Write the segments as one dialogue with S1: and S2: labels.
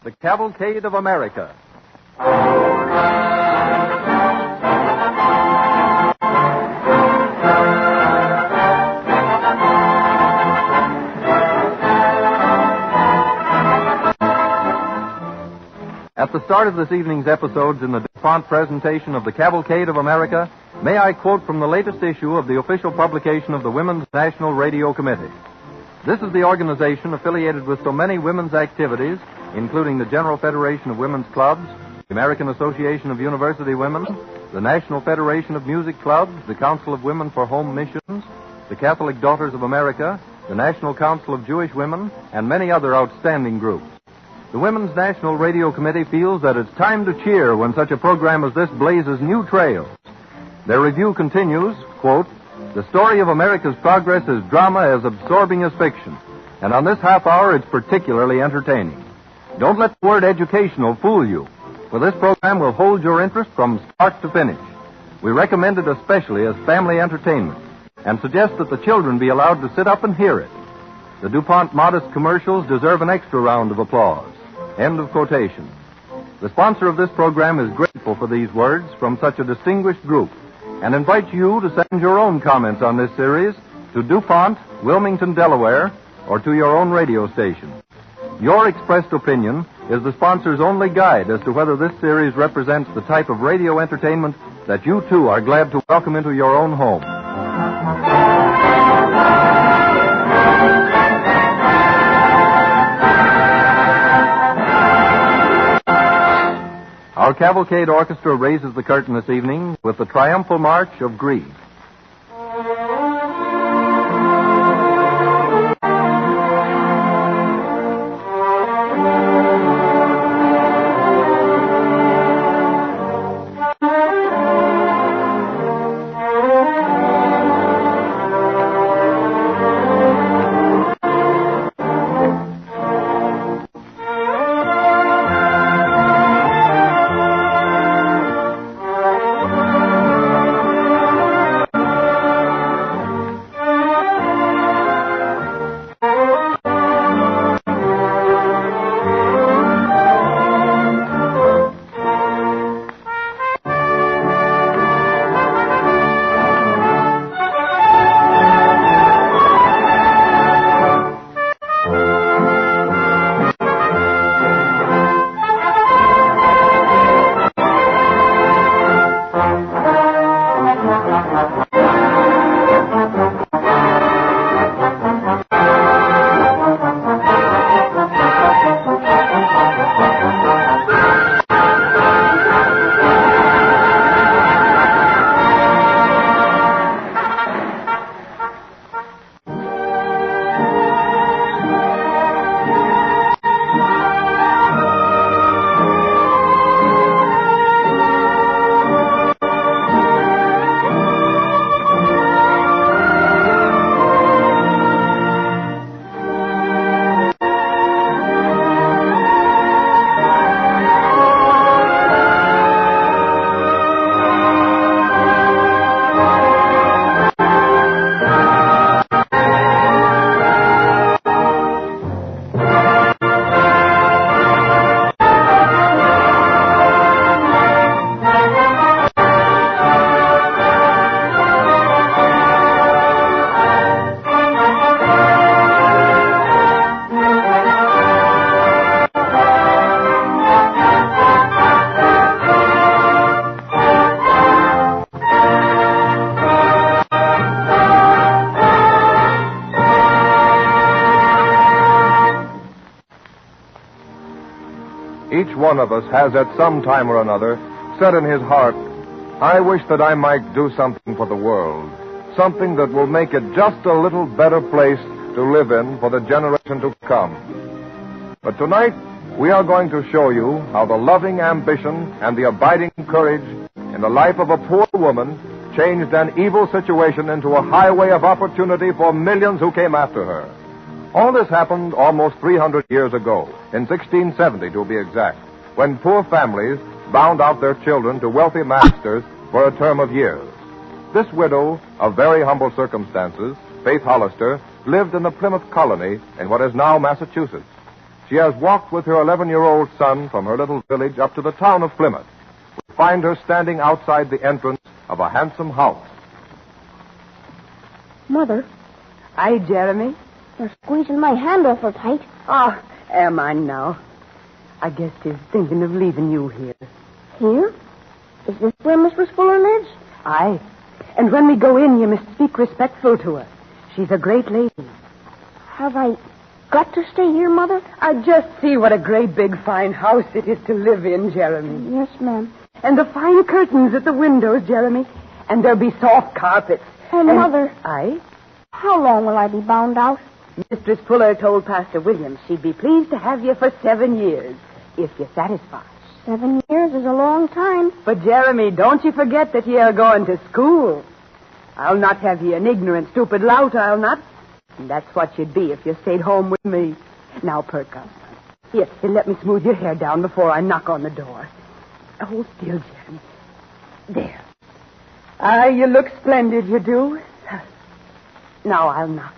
S1: The Cavalcade of America. At the start of this evening's episodes in the DuPont presentation of the Cavalcade of America, may I quote from the latest issue of the official publication of the Women's National Radio Committee. This is the organization affiliated with so many women's activities, including the General Federation of Women's Clubs, the American Association of University Women, the National Federation of Music Clubs, the Council of Women for Home Missions, the Catholic Daughters of America, the National Council of Jewish Women, and many other outstanding groups. The Women's National Radio Committee feels that it's time to cheer when such a program as this blazes new trails. Their review continues, quote, "The story of America's progress is drama as absorbing as fiction, and on this half hour it's particularly entertaining. Don't let the word educational fool you, for this program will hold your interest from start to finish. We recommend it especially as family entertainment, and suggest that the children be allowed to sit up and hear it. The DuPont modest commercials deserve an extra round of applause." End of quotation. The sponsor of this program is grateful for these words from such a distinguished group and invites you to send your own comments on this series to DuPont, Wilmington, Delaware, or to your own radio station. Your expressed opinion is the sponsor's only guide as to whether this series represents the type of radio entertainment that you too are glad to welcome into your own home. Our Cavalcade Orchestra raises the curtain this evening with the Triumphal March of Greed.
S2: Each one of us has at some time or another said in his heart, "I wish that I might do something for the world, something that will make it just a little better place to live in for the generation to come." But tonight, we are going to show you how the loving ambition and the abiding courage in the life of a poor woman changed an evil situation into a highway of opportunity for millions who came after her. All this happened almost 300 years ago, in 1670 to be exact, when poor families bound out their children to wealthy masters for a term of years. This widow, of very humble circumstances, Faith Hollister, lived in the Plymouth colony in what is now Massachusetts. she has walked with her 11-year-old son from her little village up to the town of Plymouth. We find her standing outside the entrance of a handsome house.
S3: Mother.
S4: Aye, Jeremy.
S3: You're squeezing my hand awful tight.
S4: Oh, am I now? I guess he's thinking of leaving you here.
S3: Here? Is this where Mistress Fuller lives?
S4: Aye. And when we go in, you must speak respectful to her. She's a great lady.
S3: Have I got to stay here, Mother?
S4: I just see what a great big fine house it is to live in, Jeremy.
S3: Yes, ma'am.
S4: And the fine curtains at the windows, Jeremy. And there'll be soft carpets.
S3: And Mother.
S4: Aye?
S3: How long will I be bound out?
S4: Mistress Fuller told Pastor Williams she'd be pleased to have you for 7 years, if you're satisfied.
S3: 7 years is a long time.
S4: But, Jeremy, don't you forget that you're going to school. I'll not have you an ignorant, stupid lout, I'll not. And that's what you'd be if you stayed home with me. Now, perk up. Here, let me smooth your hair down before I knock on the door. Hold still, Jeremy. There. Ah, you look splendid, you do. Now I'll knock.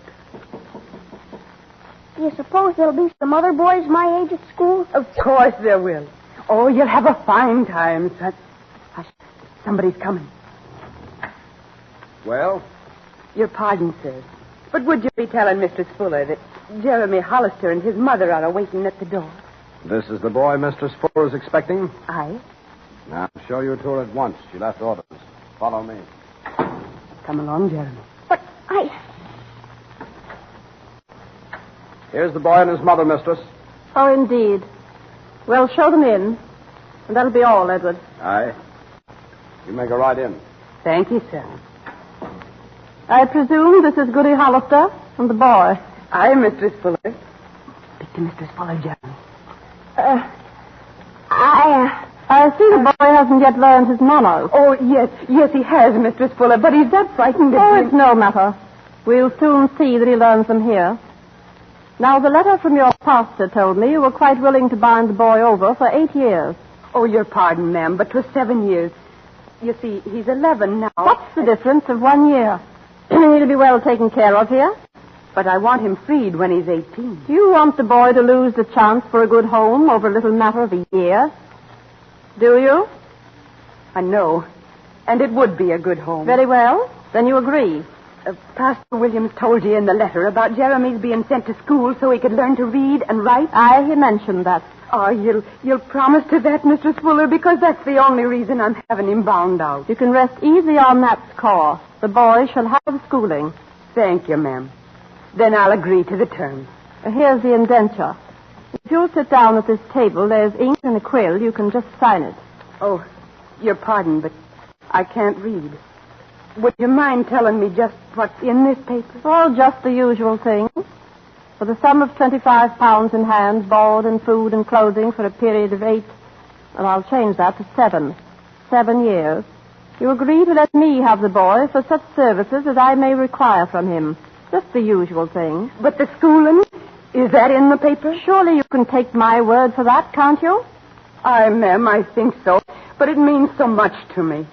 S3: Do you suppose there'll be some other boys my age at school?
S4: Of course there will. Oh, you'll have a fine time, son. Hush. Somebody's coming.
S2: Well?
S4: Your pardon, sir. But would you be telling Mistress Fuller that Jeremy Hollister and his mother are awaiting at the door?
S5: This is the boy Mistress Fuller is expecting?
S4: Aye.
S5: Now, I'll show you to her at once. She left orders. Follow me.
S4: Come along, Jeremy.
S3: But I...
S5: Here's the boy and his mother, mistress.
S6: Oh, indeed. Well, show them in. And that'll be all, Edward.
S5: Aye. You may go right in.
S4: Thank you, sir.
S6: I presume this is Goody Hollister and the boy.
S4: Aye, Mistress Fuller. Speak to Mistress Fuller, Jeremy.
S6: I see the boy hasn't yet learned his manners.
S4: Oh, yes, he has, Mistress Fuller, but he's that frightened
S6: Oh, it's no matter. We'll soon see that he learns them here. Now, the letter from your pastor told me you were quite willing to bind the boy over for 8 years.
S4: Oh, your pardon, ma'am, but 'twas 7 years. You see, he's 11 now.
S6: What's the difference of 1 year? He'll be well taken care of here.
S4: But I want him freed when he's 18.
S6: Do you want the boy to lose the chance for a good home over a little matter of a year? Do you?
S4: I know. And it would be a good home.
S6: Very well. Then you agree.
S4: Pastor Williams told you in the letter about Jeremy's being sent to school so he could learn to read and write?
S6: Aye, he mentioned that.
S4: Oh, you'll promise to that, Mistress Fuller, because that's the only reason I'm having him bound out.
S6: You can rest easy on that score. The boy shall have schooling.
S4: Thank you, ma'am. Then I'll agree to the terms.
S6: Here's the indenture. If you'll sit down at this table, there's ink and a quill. You can just sign it.
S4: Oh, your pardon, but I can't read. Would you mind telling me just what's in this paper?
S6: Well, just the usual things. For the sum of £25 in hand, board and food and clothing for a period of 8, and I'll change that to 7. 7 years. You agree to let me have the boy for such services as I may require from him. Just the usual thing.
S4: But the schooling, is that in the paper?
S6: Surely you can take my word for that, can't you?
S4: Aye, ma'am, I think so. But it means so much to me.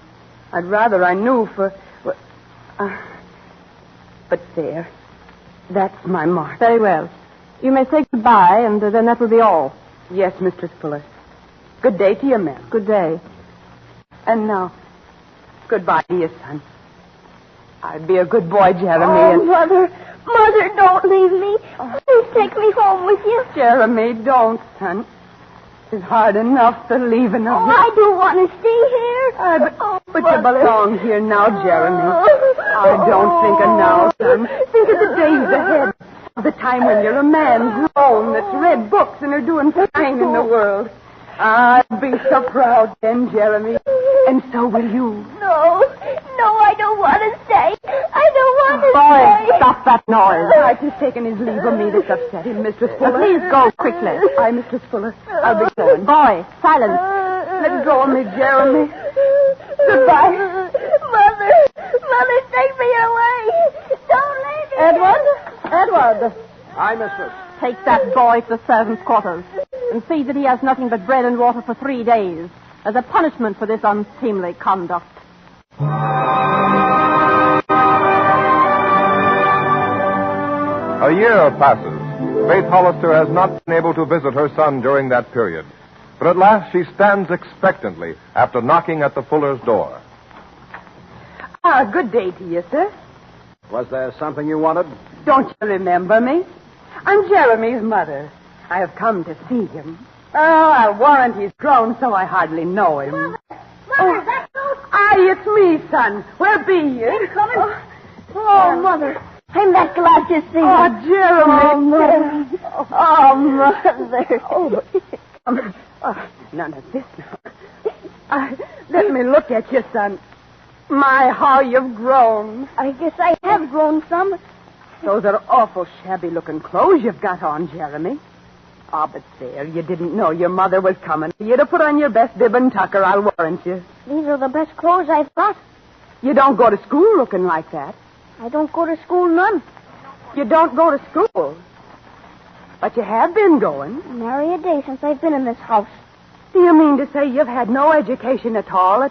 S4: I'd rather I knew for... but there. That's my mark.
S6: Very well. You may say goodbye, and then that will be all.
S4: Yes, Mistress Fuller. Good day to you, ma'am.
S6: Good day.
S4: And now, goodbye to you, son. I'd be a good boy, Jeremy.
S3: Oh, Mother, don't leave me. Please take me home with you.
S4: Jeremy, don't, son. It's hard enough the leaving of you.
S3: I do want to stay here.
S4: But you belong here now, Jeremy. I don't think of now, son. Think of the days ahead. Of the time when you're a man grown that's read books and are doing fine in the world. I'll be so proud then, Jeremy. And so will you.
S3: No, I don't want to stay. I don't want to
S6: Boy,
S3: stay.
S6: stop that noise.
S4: He's taken his leave of me that's upset him, Mistress Fuller.
S6: Please go quickly.
S4: Aye, Mistress Fuller. I'll be going.
S6: Boy, silence.
S4: Let go of me, Jeremy. Goodbye.
S3: Mother, take me away. Don't leave me.
S6: Edward.
S5: Aye, mistress.
S6: Take that boy to the servants' quarters and see that he has nothing but bread and water for 3 days as a punishment for this unseemly conduct.
S2: A year passes. Faith Hollister has not been able to visit her son during that period. But at last she stands expectantly after knocking at the Fullers' door.
S4: Good day to you, sir.
S5: Was there something you wanted?
S4: Don't you remember me? I'm Jeremy's mother. I have come to see him. Oh, I'll warrant he's grown so I hardly know him.
S3: Mother, that's so...
S4: It's me, son. Where be you?
S3: I'm coming. Oh, Mother. I'm that glad to see you.
S4: Oh, Jeremy.
S3: Oh, Mother.
S4: Oh, Mother. None of this now. Let me look at you, son. My, how you've grown.
S3: I guess I have grown some.
S4: Those are awful shabby-looking clothes you've got on, Jeremy. Oh, but there, you didn't know your mother was coming. You'd have put on your best bib and tucker, I'll warrant you.
S3: These are the best clothes I've got.
S4: You don't go to school looking like that.
S3: I don't go to school none.
S4: You don't go to school. But you have been going.
S3: Nary a day since I've been in this house.
S4: Do you mean to say you've had no education at all?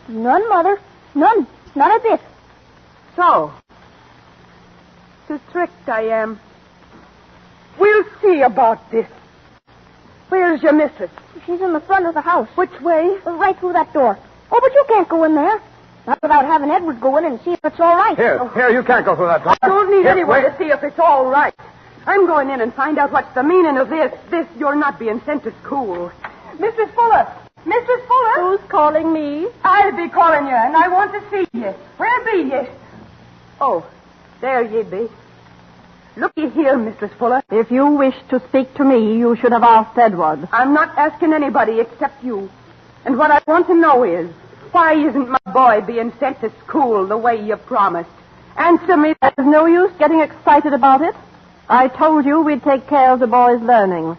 S3: None, Mother. None. Not a bit.
S4: So, too strict I am. We'll see about this. Where's your missus?
S3: She's in the front of the house.
S4: Which way?
S3: Right through that door. Oh, but you can't go in there. Not without having Edward go in and see if it's all right.
S5: Here, you can't go through that door.
S4: I don't need
S5: Here,
S4: anyone
S5: wait.
S4: to see if it's all right. I'm going in and find out what's the meaning of this. You're not being sent to school. Mrs. Fuller! Mrs. Fuller!
S6: Who's calling me?
S4: I'll be calling you, and I want to see you. Where be you? Oh, there ye be. Looky here, Mrs. Fuller.
S6: If you wish to speak to me, you should have asked Edward.
S4: I'm not asking anybody except you. And what I want to know is, why isn't my boy being sent to school the way you promised? Answer me.
S6: There's no use getting excited about it. I told you we'd take care of the boy's learning.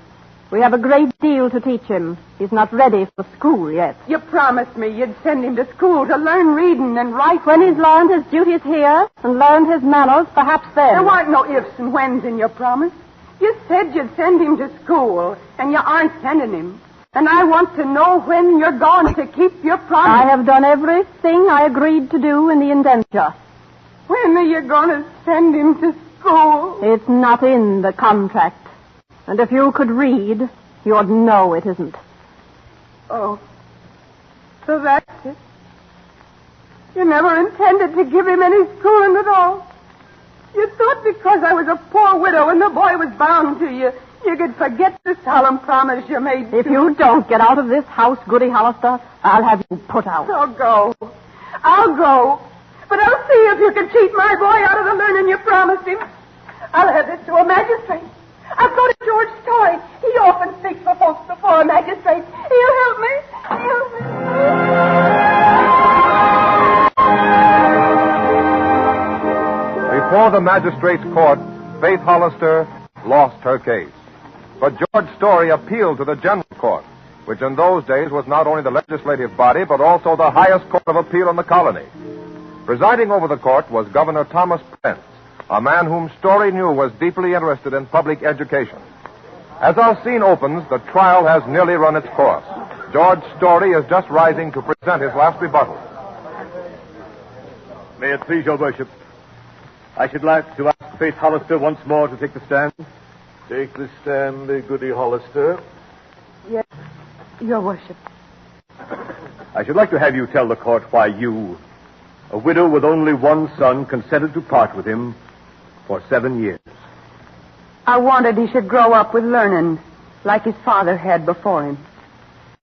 S6: We have a great deal to teach him. He's not ready for school yet.
S4: You promised me you'd send him to school to learn reading and writing.
S6: When he's learned his duties here and learned his manners, perhaps then.
S4: There weren't no ifs and whens in your promise. You said you'd send him to school, and you aren't sending him. And I want to know when you're going to keep your promise.
S6: I have done everything I agreed to do in the indenture.
S4: When are you going to send him to school?
S6: It's not in the contract. And if you could read, you'd know it isn't.
S4: Oh. So that's it. You never intended to give him any schooling at all. You thought because I was a poor widow and the boy was bound to you, you could forget the solemn promise you made.
S6: If you don't get out of this house, Goody Hollister, I'll have you put out.
S4: So go. I'll go. But I'll see if you can cheat my boy out of the learning you promised him. I'll have this to a magistrate. I'll go to George Story. He often speaks for folks before a magistrate. He'll help me.
S2: Before the magistrate's court, Faith Hollister lost her case. But George Story appealed to the general court, which in those days was not only the legislative body, but also the highest court of appeal in the colony. Presiding over the court was Governor Thomas Pence, a man whom Story knew was deeply interested in public education. As our scene opens, the trial has nearly run its course. George Story is just rising to present his last rebuttal.
S7: May it please your worship, I should like to ask Faith Hollister once more to take the stand.
S8: Take the stand, Goody Hollister.
S4: Yes, your worship.
S7: I should like to have you tell the court why you, a widow with only one son, consented to part with him for 7 years.
S4: I wanted he should grow up with learning like his father had before him.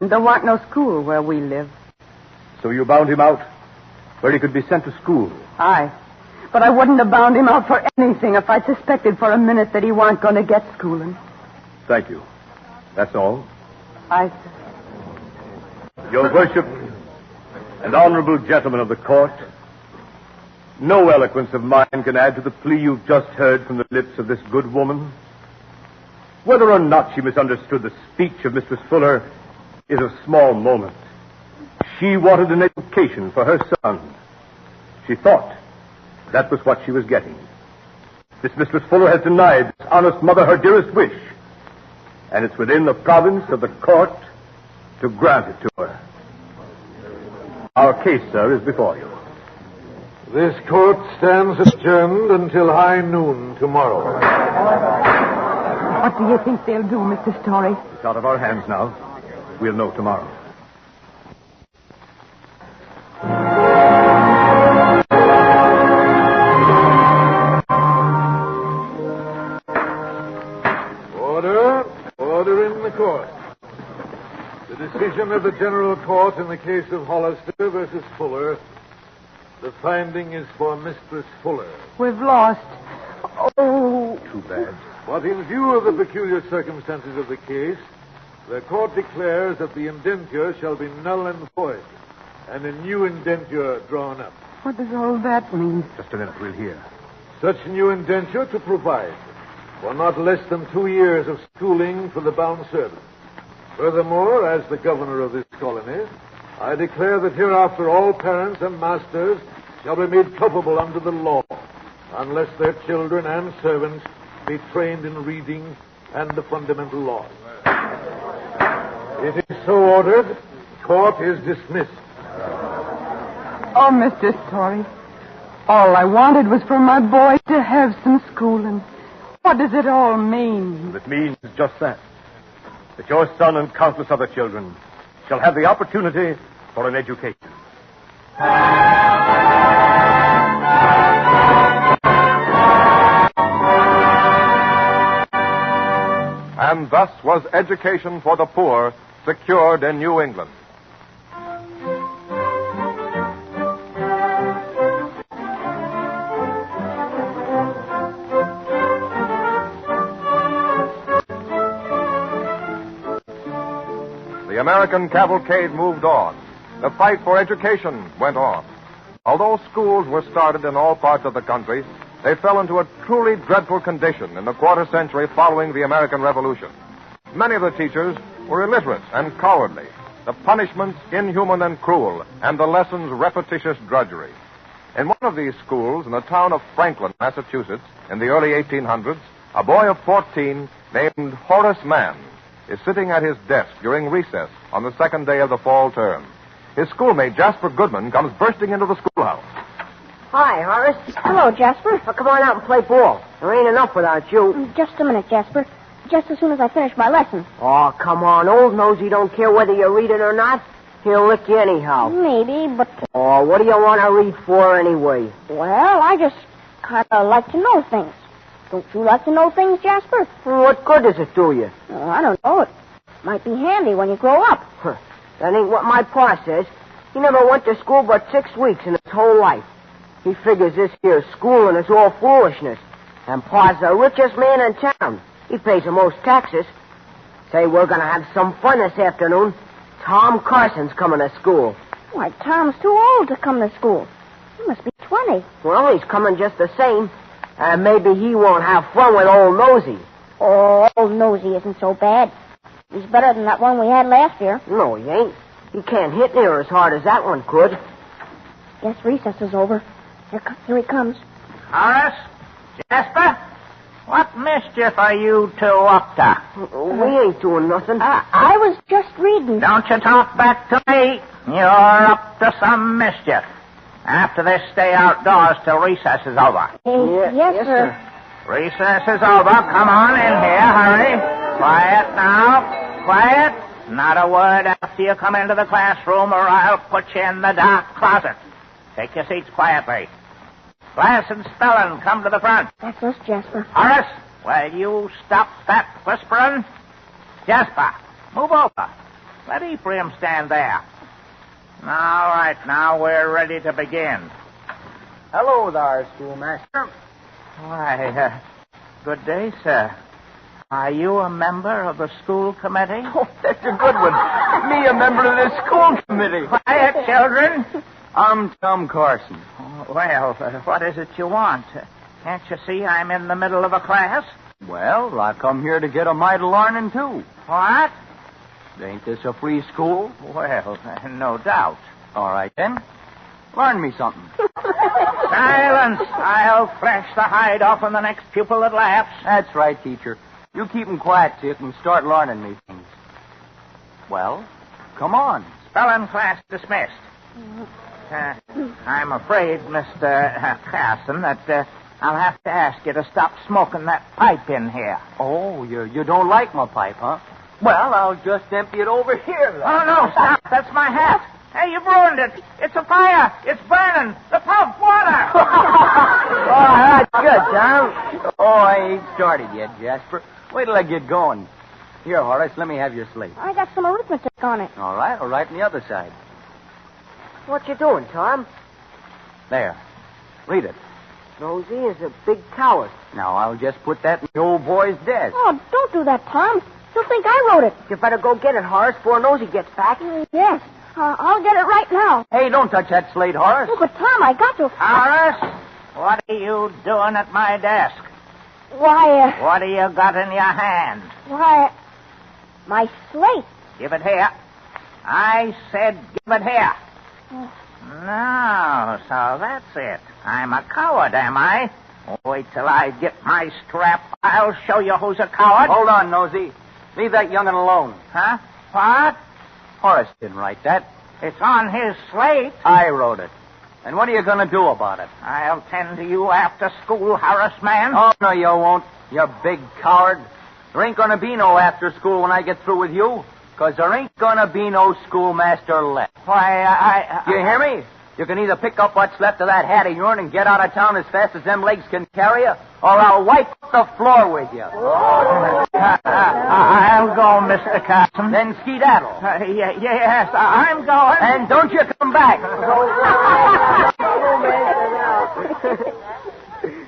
S4: And there weren't no school where we live.
S7: So you bound him out where he could be sent to school?
S4: Aye. But I wouldn't have bound him out for anything if I suspected for a minute that he weren't going to get schooling.
S7: Thank you. That's all.
S4: Aye, sir.
S7: Your worship and honorable gentlemen of the court, no eloquence of mine can add to the plea you've just heard from the lips of this good woman. Whether or not she misunderstood the speech of Mistress Fuller is of small moment. She wanted an education for her son. She thought that was what she was getting. This Mistress Fuller has denied this honest mother her dearest wish, and it's within the province of the court to grant it to her. Our case, sir, is before you.
S8: This court stands adjourned until high noon tomorrow.
S4: What do you think they'll do, Mr. Story?
S7: It's out of our hands now. We'll know tomorrow.
S8: Order in the court. The decision of the General Court in the case of Hollister versus Fuller. The finding is for Mistress Fuller.
S4: We've lost. Oh.
S7: Too bad.
S8: But in view of the peculiar circumstances of the case, the court declares that the indenture shall be null and void, and a new indenture drawn up.
S4: What does all that mean?
S7: Just a minute, we'll hear.
S8: Such new indenture to provide for not less than 2 years of schooling for the bound servant. Furthermore, as the governor of this colony, I declare that hereafter all parents and masters shall be made culpable under the law, unless their children and servants be trained in reading and the fundamental laws. It is so ordered. Court is dismissed.
S4: Oh, Mr. Story, all I wanted was for my boy to have some schooling. What does it all mean?
S7: It means just that. That your son and countless other children shall have the opportunity for an education.
S2: And thus was education for the poor secured in New England. The American cavalcade moved on. The fight for education went on. Although schools were started in all parts of the country, they fell into a truly dreadful condition in the quarter century following the American Revolution. Many of the teachers were illiterate and cowardly, the punishments inhuman and cruel, and the lessons repetitious drudgery. In one of these schools in the town of Franklin, Massachusetts, in the early 1800s, a boy of 14 named Horace Mann is sitting at his desk during recess on the second day of the fall term. His schoolmate, Jasper Goodman, comes bursting into the schoolhouse.
S9: Hi, Horace.
S3: Hello, Jasper.
S9: Well, come on out and play ball. There ain't enough without you.
S3: Just a minute, Jasper. Just as soon as I finish my lesson.
S9: Oh, come on. Old Nosey don't care whether you read it or not. He'll lick you anyhow.
S3: Maybe, but...
S9: Oh, what do you want to read for anyway?
S3: Well, I just kind of like to know things. Don't you like to know things, Jasper?
S9: Well, what good does it do you?
S3: Oh, I don't know. It might be handy when you grow up.
S9: Huh. That ain't what my pa says. He never went to school but 6 weeks in his whole life. He figures this here schooling is all foolishness. And pa's the richest man in town. He pays the most taxes. Say, we're going to have some fun this afternoon. Tom Carson's coming to school.
S3: Why, Tom's too old to come to school. He must be 20.
S9: Well, he's coming just the same. And maybe he won't have fun with old Nosey.
S3: Oh, old Nosey isn't so bad. He's better than that one we had last year.
S9: No, he ain't. He can't hit near as hard as that one could.
S3: Guess recess is over. Here he comes.
S10: Horace? Jasper? What mischief are you two up to?
S9: We ain't doing nothing.
S3: I was just reading.
S10: Don't you talk back to me. You're up to some mischief. After this, stay outdoors till recess is over.
S3: Yes, sir.
S10: Recess is over. Come on in here. Hurry. Quiet now. Quiet. Not a word after you come into the classroom, or I'll put you in the dark closet. Take your seats quietly. Class and spelling, come to the front.
S3: That's us, Jasper.
S10: Horace, will you stop that whispering? Jasper, move over. Let Ephraim stand there. All right, now we're ready to begin.
S9: Hello there, schoolmaster.
S10: Why, good day, sir. Are you a member of the school committee?
S9: Oh, that's a good one. Me, a member of the school committee.
S10: Quiet, children.
S9: I'm Tom Carson.
S10: Well, what is it you want? Can't you see I'm in the middle of a class?
S9: Well, I come here to get a mite of learning, too.
S10: What?
S9: Ain't this a free school?
S10: Well, no doubt.
S9: All right, then. Learn me something.
S10: Silence! I'll flash the hide off on the next pupil that laughs.
S9: That's right, teacher. You keep 'em quiet so you can start learning me things. Well, come on.
S10: Spelling class dismissed. I'm afraid, Mr. Carson, that I'll have to ask you to stop smoking that pipe in here.
S11: Oh, you don't like my pipe, huh? Well, I'll just empty it over here. Then.
S10: Oh, no, stop. That's my hat. Hey, you've ruined it. It's a fire. It's burning. The pump water.
S11: Oh, that's good, Tom. Oh, I ain't started yet, Jasper. Wait till I get going. Here, Horace, let me have your slate.
S3: I got some arithmetic on it.
S11: All right, I'll write on the other side.
S9: What you doing, Tom?
S11: There. Read it.
S9: Nosy is a big coward.
S11: Now, I'll just put that in the old boy's desk.
S3: Oh, don't do that, Tom. He'll think I wrote it.
S9: You better go get it, Horace, before Nosy gets back.
S3: Yes. I'll get it right now.
S11: Hey, don't touch that slate, Horace.
S3: Oh, but, Tom, I got to...
S10: Horace, what are you doing at my desk?
S3: Why,
S10: What do you got in your hand?
S3: my slate.
S10: Give it here. I said give it here. No, so that's it. I'm a coward, am I? Wait till I get my strap. I'll show you who's a coward.
S11: Hold on, Nosy. Leave that young'un alone.
S10: Huh? What?
S11: Horace didn't write that.
S10: It's on his slate.
S11: I wrote it. And what are you going to do about it?
S10: I'll tend to you after school, Horace man.
S11: Oh, no, you won't, you big coward. There ain't going to be no after school when I get through with you, because there ain't going to be no schoolmaster left.
S10: Why,
S11: You hear me? You can either pick up what's left of that hat of yourn and get out of town as fast as them legs can carry you, or I'll wipe the floor with you.
S10: I'll go, Mr. Carson.
S11: Then skedaddle.
S10: Yes, I'm going.
S11: And don't you come back.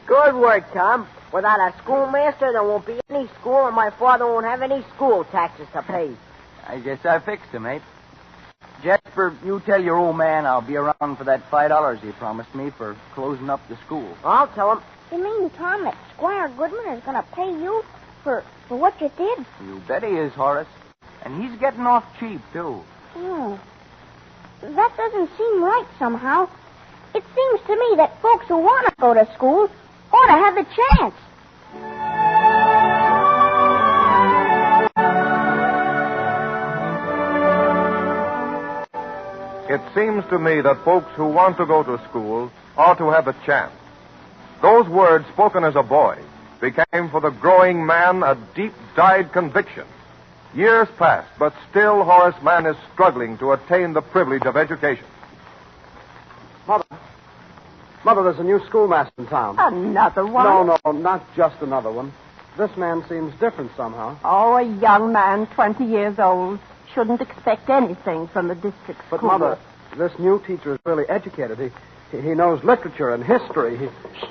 S9: Good work, Tom. Without a schoolmaster, there won't be any school, and my father won't have any school taxes to pay.
S11: I guess I fixed him, mate. Jasper, you tell your old man I'll be around for that $5 he promised me for closing up the school.
S9: I'll tell him.
S3: You mean, Tom, that Squire Goodman is going to pay you for what you did?
S11: You bet he is, Horace. And he's getting off cheap, too.
S3: That doesn't seem right somehow. It seems to me that folks who want to go to school ought to have the chance.
S2: It seems to me that folks who want to go to school ought to have a chance. Those words spoken as a boy became for the growing man a deep-dyed conviction. Years passed, but still Horace Mann is struggling to attain the privilege of education.
S5: Mother, there's a new schoolmaster in town.
S6: Another one?
S5: No, not just another one. This man seems different somehow.
S6: Oh, a young man, 20 years old. Shouldn't expect anything from the district school.
S5: But, Mother, this new teacher is really educated. He knows literature and history.
S6: Shh.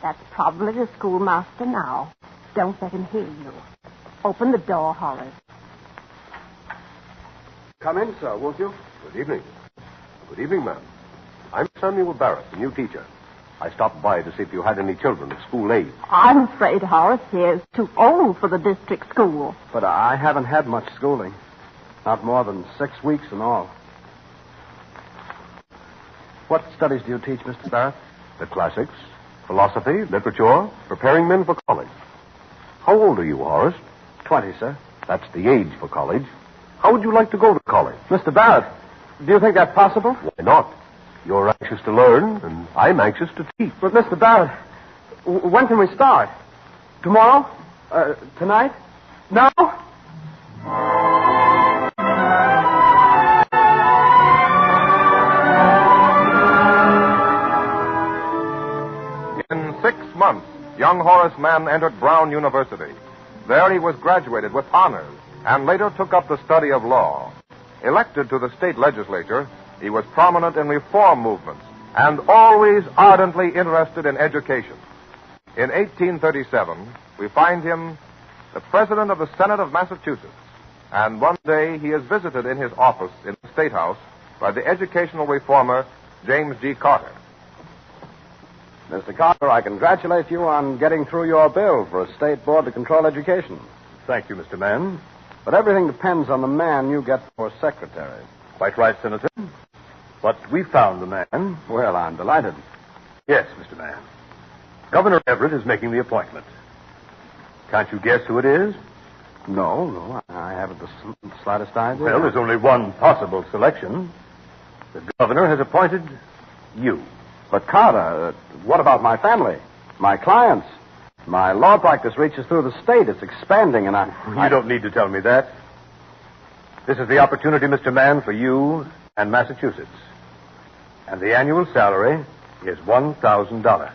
S6: That's probably the schoolmaster now. Don't let him hear you. Open the door, Horace.
S5: Come in, sir, won't you?
S12: Good evening. Good evening, ma'am. I'm Samuel Barrett, the new teacher. I stopped by to see if you had any children of school age.
S6: I'm afraid Horace here is too old for the district school.
S5: But I haven't had much schooling. Not more than 6 weeks in all. What studies do you teach, Mr. Barrett?
S12: The classics, philosophy, literature, preparing men for college. How old are you, Horace?
S5: 20, sir.
S12: That's the age for college. How would you like to go to college?
S5: Mr. Barrett, do you think that's possible?
S12: Why not? You're anxious to learn, and I'm anxious to teach.
S5: But, Mr. Barrett, when can we start? Tomorrow? Tonight? Now?
S2: In 6 months, young Horace Mann entered Brown University. There he was graduated with honors and later took up the study of law. Elected to the state legislature, he was prominent in reform movements and always ardently interested in education. In 1837, we find him the president of the Senate of Massachusetts, and one day he is visited in his office in the State House by the educational reformer James G. Carter.
S5: Mr. Carter, I congratulate you on getting through your bill for a state board to control education.
S12: Thank you, Mr. Mann.
S5: But everything depends on the man you get for secretary.
S12: Quite right, Senator. But we found the man.
S5: Well, I'm delighted.
S12: Yes, Mr. Mann. Governor Everett is making the appointment. Can't you guess who it is?
S5: No, I haven't the slightest idea.
S12: Well, there's only one possible selection. The governor has appointed you.
S5: But, Carter, what about my family?
S13: My clients. My law practice reaches through the state. It's expanding, and
S7: You don't need to tell me that. This is the opportunity, Mr. Mann, for you and Massachusetts. And the annual salary is $1,000.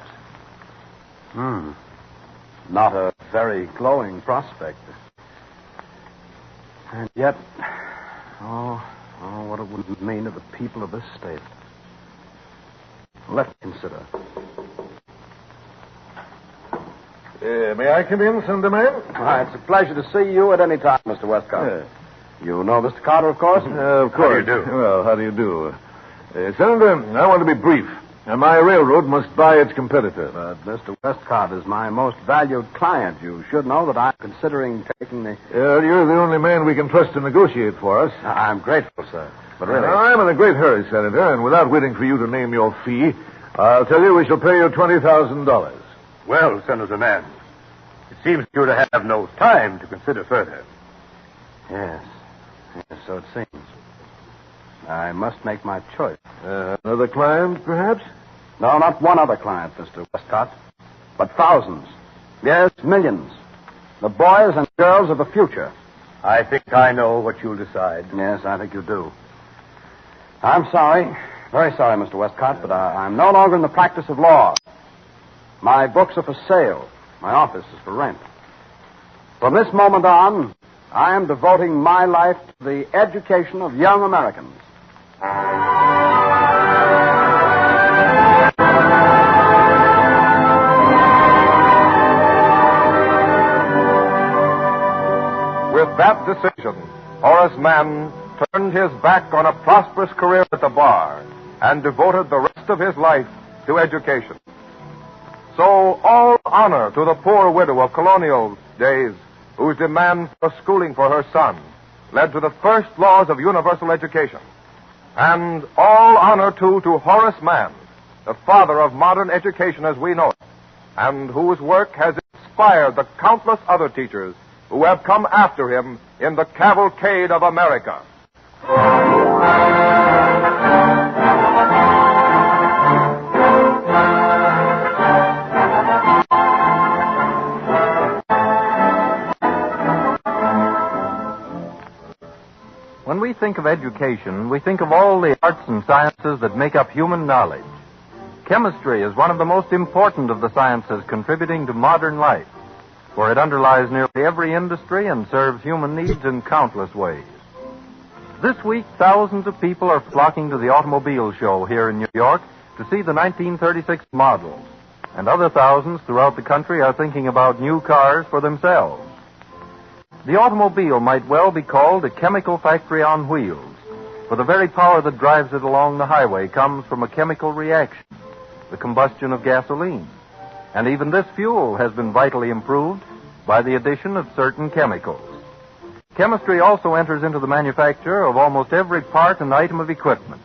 S13: Not a very glowing prospect. And yet, what it would mean to the people of this state. Let's consider.
S8: May I come in, Sunderman?
S13: It's a pleasure to see you at any time, Mr. Westcott. You know Mr. Carter, of course?
S8: Of course.
S7: How do you do?
S8: Well, how do you do? Senator, I want to be brief. My railroad must buy its competitor.
S13: But Mr. Westcott is my most valued client. You should know that I'm considering taking the...
S8: You're the only man we can trust to negotiate for us.
S13: I'm grateful, sir. But really...
S8: I'm in a great hurry, Senator, and without waiting for you to name your fee, I'll tell you we shall pay you $20,000.
S7: Well, Senator Mann, it seems you're to have no time to consider further.
S13: Yes, so it seems. I must make my choice.
S8: Another client, perhaps?
S13: No, not one other client, Mr. Westcott, but thousands. Yes, millions. The boys and girls of the future.
S7: I think I know what you'll decide.
S13: Yes, I think you do. I'm sorry, very sorry, Mr. Westcott, but I'm no longer in the practice of law. My books are for sale. My office is for rent. From this moment on, I am devoting my life to the education of young Americans.
S2: With that decision, Horace Mann turned his back on a prosperous career at the bar and devoted the rest of his life to education. So all honor to the poor widow of colonial days whose demand for schooling for her son led to the first laws of universal education. And all honor, too, to Horace Mann, the father of modern education as we know it, and whose work has inspired the countless other teachers who have come after him in the Cavalcade of America.
S1: When we think of education, we think of all the arts and sciences that make up human knowledge. Chemistry is one of the most important of the sciences contributing to modern life, for it underlies nearly every industry and serves human needs in countless ways. This week, thousands of people are flocking to the automobile show here in New York to see the 1936 models, and other thousands throughout the country are thinking about new cars for themselves. The automobile might well be called a chemical factory on wheels, for the very power that drives it along the highway comes from a chemical reaction, the combustion of gasoline. And even this fuel has been vitally improved by the addition of certain chemicals. Chemistry also enters into the manufacture of almost every part and item of equipment.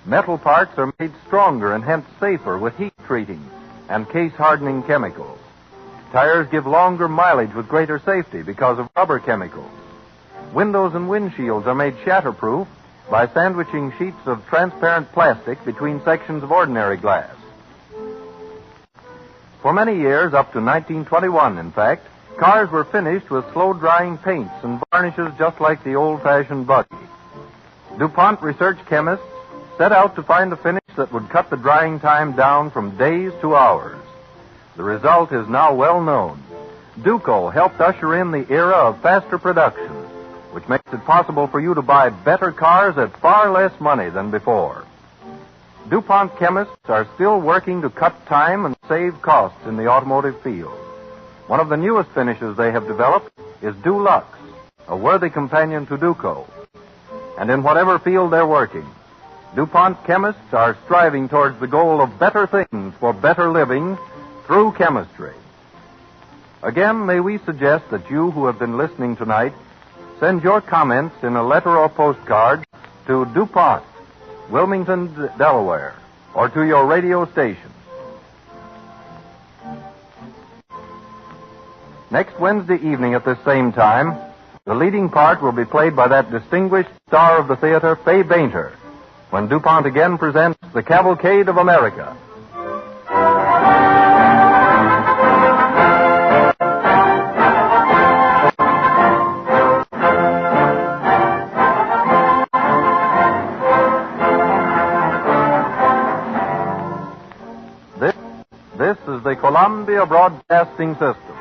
S1: Metal parts are made stronger and hence safer with heat treating and case-hardening chemicals. Tires give longer mileage with greater safety because of rubber chemicals. Windows and windshields are made shatterproof by sandwiching sheets of transparent plastic between sections of ordinary glass. For many years, up to 1921, in fact, cars were finished with slow-drying paints and varnishes just like the old-fashioned buggy. DuPont research chemists set out to find a finish that would cut the drying time down from days to hours. The result is now well known. Duco helped usher in the era of faster production, which makes it possible for you to buy better cars at far less money than before. DuPont chemists are still working to cut time and save costs in the automotive field. One of the newest finishes they have developed is Dulux, a worthy companion to Duco. And in whatever field they're working, DuPont chemists are striving towards the goal of better things for better living through chemistry. Again, may we suggest that you who have been listening tonight send your comments in a letter or postcard to DuPont, Wilmington, Delaware, or to your radio station. Next Wednesday evening at this same time, the leading part will be played by that distinguished star of the theater, Fay Bainter, when DuPont again presents the Cavalcade of America. This is the Columbia Broadcasting System.